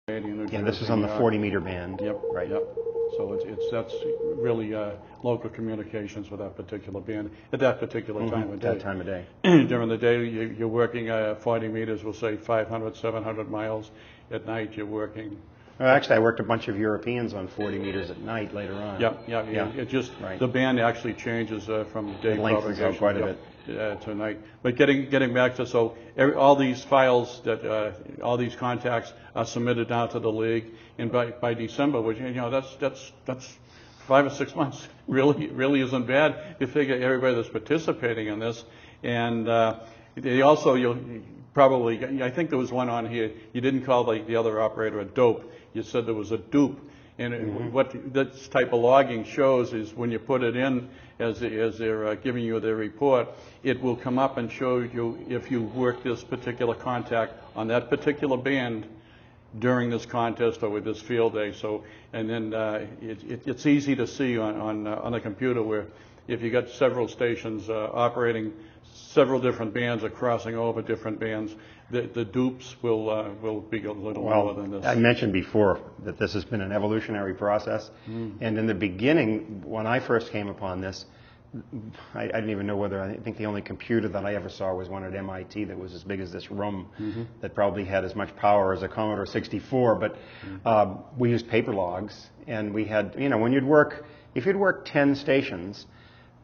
Yeah, this is on the 40-meter band. Yep. Right. Yep. So that's really local communications for that particular band at that particular time of day. That time of day. During the day, you're working 40 meters, we'll say 500, 700 miles. At night, you're working. Well, actually, I worked a bunch of Europeans on 40 meters at night later on. Yeah. It just the band actually changes from day propagation quite a bit. To night. But getting back to all these files that all these contacts are submitted down to the league, and by December, which that's 5 or 6 months, really isn't bad. You figure everybody that's participating in this, and they also you'll probably, I think there was one on here. You didn't call the other operator a dope. You said there was a dupe. And what this type of logging shows is when you put it in as they're giving you their report, it will come up and show you if you work this particular contact on that particular band during this contest or with this field day. So, and then it's easy to see on the computer where if you got several stations operating several different bands or crossing over different bands, the dupes will be a little lower than this. I mentioned before that this has been an evolutionary process, and in the beginning, when I first came upon this, I didn't even know whether, I think the only computer that I ever saw was one at MIT that was as big as this room, that probably had as much power as a Commodore 64, but we used paper logs, and we had, when if you'd work 10 stations,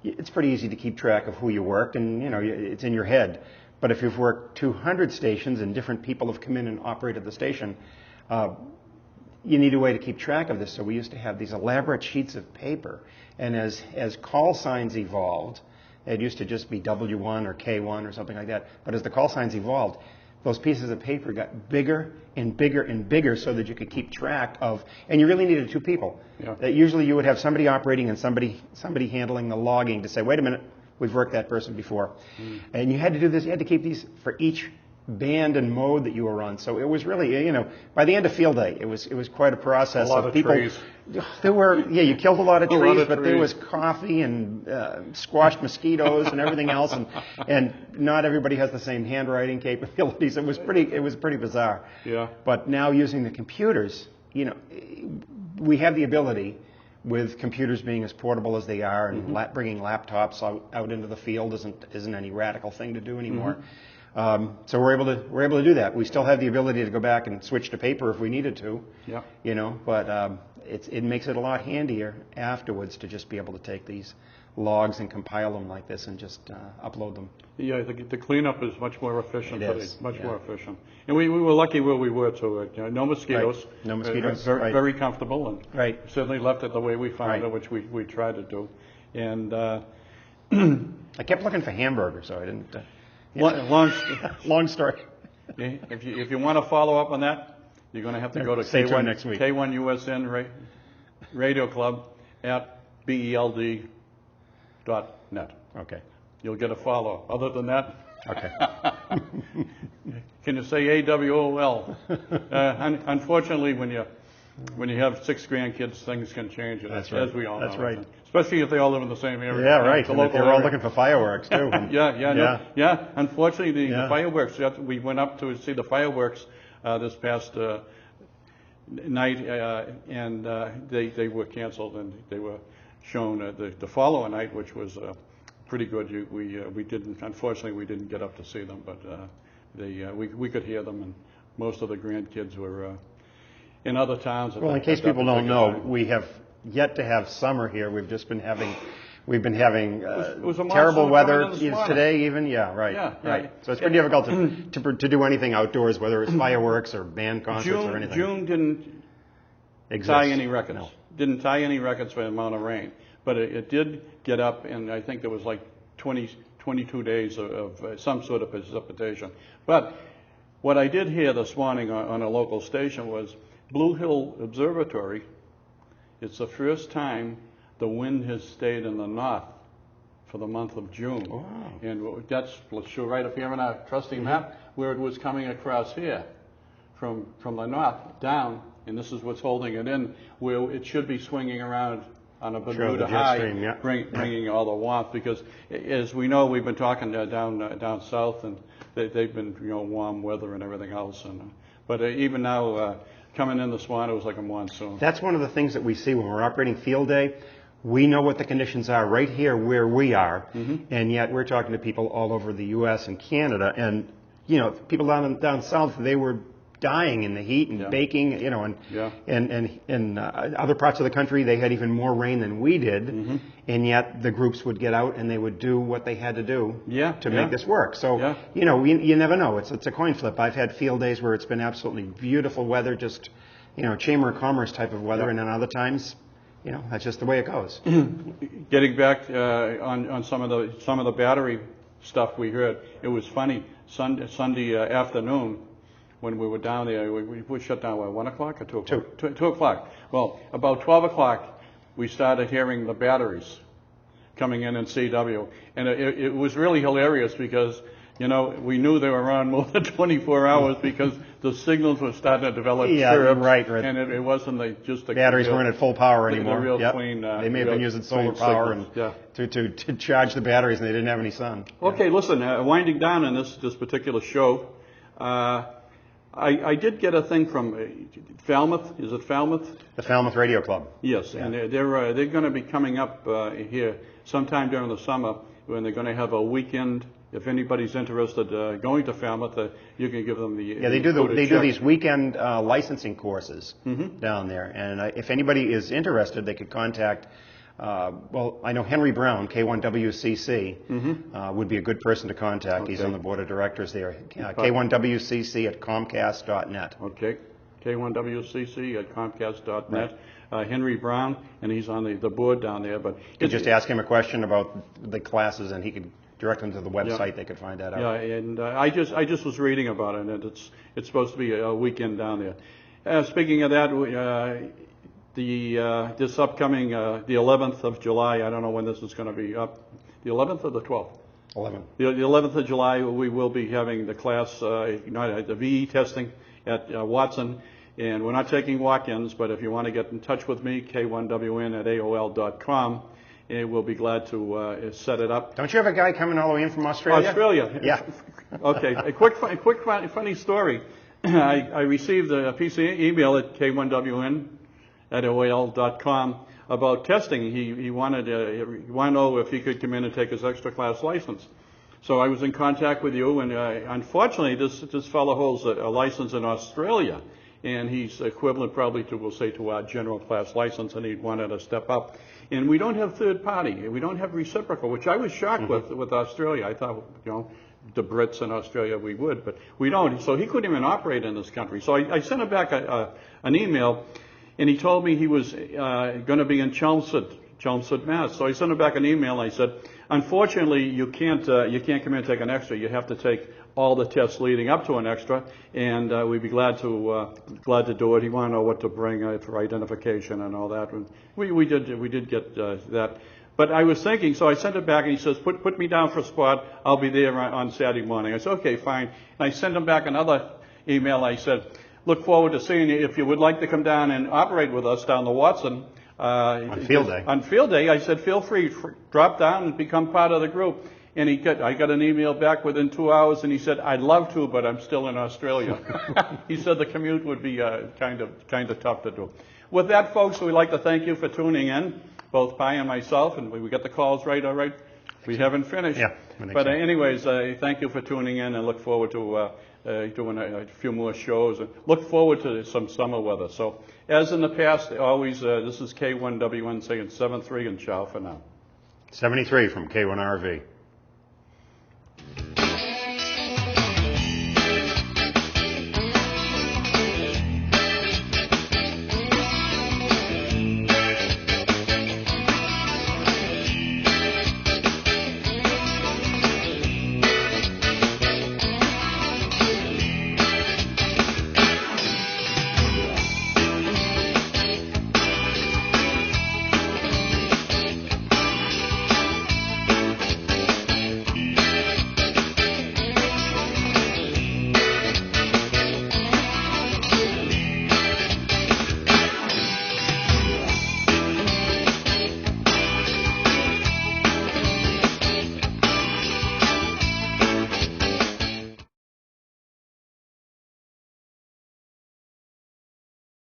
it's pretty easy to keep track of who you worked, and it's in your head. But if you've worked 200 stations and different people have come in and operated the station, you need a way to keep track of this. So we used to have these elaborate sheets of paper. And as call signs evolved, it used to just be W1 or K1 or something like that. But as the call signs evolved, those pieces of paper got bigger and bigger and bigger so that you could keep track of, and you really needed two people. Yeah. Usually you would have somebody operating and somebody handling the logging to say, wait a minute, we've worked that person before. And you had to do this, you had to keep these for each band and mode that you were on. So it was really, by the end of field day, it was quite a process. A lot of people. Trees. There were, you killed a lot of trees, but there was coffee and squashed mosquitoes and everything else, and not everybody has the same handwriting capabilities. It was pretty bizarre. Yeah. But now using the computers, we have the ability, with computers being as portable as they are, and bringing laptops out into the field isn't any radical thing to do anymore. So we're able to do that. We still have the ability to go back and switch to paper if we needed to. Yeah. But it makes it a lot handier afterwards to just be able to take these logs and compile them like this and just upload them. Yeah, the cleanup is much more efficient. It is. Much more efficient. And we were lucky where we were too. No mosquitoes. Right. No mosquitoes. Very comfortable, and certainly left it the way we found it, which we tried to do. And I kept looking for hamburgers, so I didn't. Long story. If you want to follow up on that, you're going to have to go to K1 next week. K1 USN Radio Club at BELD.net. Okay. You'll get a follow. Other than that, okay. Can you say AWOL? Unfortunately, when you have 6 grandkids, things can change. That's right. As we all know. That's right. Especially if they all live in the same area. Yeah, right. And if they're all looking for fireworks too. Yeah. Unfortunately, the fireworks. We went up to see the fireworks this past night, and they were canceled, and they were shown the following night, which was pretty good. We didn't, unfortunately, we didn't get up to see them, but we could hear them, and most of the grandkids were in other towns. Well, in case people don't know, we have yet to have summer here. We've just been having. We've been having terrible weather today, even. Yeah, right. Yeah, right. So it's pretty difficult to do anything outdoors, whether it's fireworks or band concerts or anything. June didn't tie any records. No. Didn't tie any records for the amount of rain, but it did get up, and I think there was like 22 days of some sort of precipitation. But what I did hear this morning on a local station was Blue Hill Observatory. It's the first time the wind has stayed in the north for the month of June. Wow. And let's show right up here on our trusty map where it was coming across here from the north down, and this is what's holding it in, where it should be swinging around on a Bermuda high, stream, bringing all the warmth, because as we know, we've been talking down south, and they've been warm weather and everything else, but even now coming in the Swan, it was like a monsoon. That's one of the things that we see when we're operating field day. We know what the conditions are right here where we are, and yet we're talking to people all over the U.S. and Canada, and you know, people down south, they were dying in the heat and baking, you know, and in other parts of the country they had even more rain than we did, and yet the groups would get out and they would do what they had to do to make this work. So you know, you never know. It's a coin flip. I've had field days where it's been absolutely beautiful weather, just, you know, Chamber of Commerce type of weather, and then other times, you know, that's just the way it goes. Getting back on some of the battery stuff we heard, it was funny. Sunday afternoon, when we were down there, we shut down, what, 1 o'clock or 2 o'clock? 2 o'clock. Well, about 12 o'clock, we started hearing the batteries coming in CW. And it was really hilarious because, you know, we knew they were on more than 24 hours because the signals were starting to develop chirps, right. And it wasn't just the batteries weren't at full power anymore. The real clean. They may have been using solar power to charge the batteries, and they didn't have any sun. Okay, listen, winding down on this particular show, I did get a thing from Falmouth. Is it Falmouth? The Falmouth Radio Club. Yes, and they're going to be coming up here sometime during the summer when they're going to have a weekend. If anybody's interested going to Falmouth, you can give them the they do these weekend licensing courses down there, and if anybody is interested, they could contact. Well, I know Henry Brown, K1WCC, would be a good person to contact. He's on the board of directors there. K1WCC at Comcast.net. Okay, K1WCC at Comcast.net. Henry Brown, and he's on the board down there. But you could just ask him a question about the classes, and he could direct them to the website. They could find that out. Yeah, and I just was reading about it, and it's supposed to be a weekend down there. Speaking of that, this upcoming the 11th of July, I don't know when this is going to be up, the 11th or the 12th? 11th. The 11th of July, we will be having the class, the VE testing at Watson, and we're not taking walk-ins, but if you want to get in touch with me, k1wn@aol.com, and we'll be glad to set it up. Don't you have a guy coming all the way in from Australia? Australia. Yeah. Okay. A quick funny story. I received a piece of email at k1wn@aol.com about testing. He wanted to know if he could come in and take his extra class license. So I was in contact with you, and unfortunately, this fellow holds a license in Australia, and he's equivalent probably to, we'll say, to our general class license, and he wanted to step up. And we don't have third party. We don't have reciprocal, which I was shocked with Australia. I thought, you know, the Brits in Australia we would, but we don't. So he couldn't even operate in this country. So I sent him back an email, and he told me he was going to be in Chelmsford, Mass. So I sent him back an email, and I said, unfortunately, you can't come in and take an extra. You have to take all the tests leading up to an extra, and we'd be glad to do it. He wanted to know what to bring for identification and all that. And we did get that. But I was thinking, so I sent it back, and he says, put me down for a spot. I'll be there on Saturday morning. I said, okay, fine. And I sent him back another email. I said, look forward to seeing you. If you would like to come down and operate with us down the Watson. On field day. On field day, I said, feel free, drop down and become part of the group. And I got an email back within 2 hours, and he said, I'd love to, but I'm still in Australia. He said the commute would be kind of tough to do. With that, folks, we'd like to thank you for tuning in, both Pi and myself, and we got the calls right, all right? We haven't finished. Yeah. But anyways, thank you for tuning in, and look forward to doing a few more shows, and look forward to some summer weather. So, as in the past, always, this is K1WN saying 7-3, and ciao for now. 73 from K1RV.